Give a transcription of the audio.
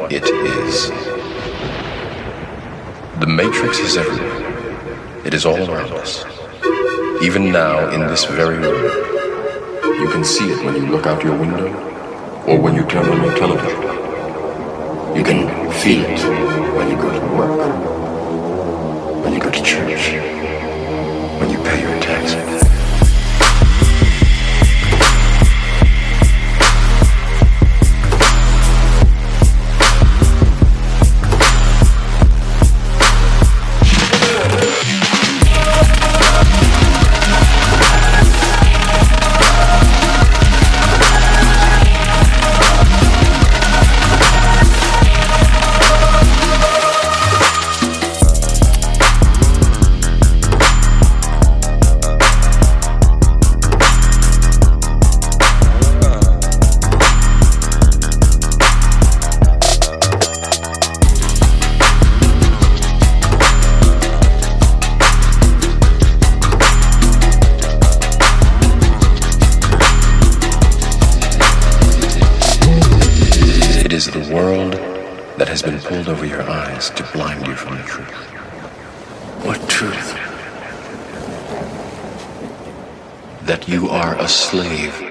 It is. The Matrix is everywhere. It is all around us. Even now, in this very room. You can see it when you look out your window or when you turn on your television. You can feel it when you go to work, when you go to church, when you pay your taxes. It is the world that has been pulled over your eyes to blind you from the truth. What truth? That you are a slave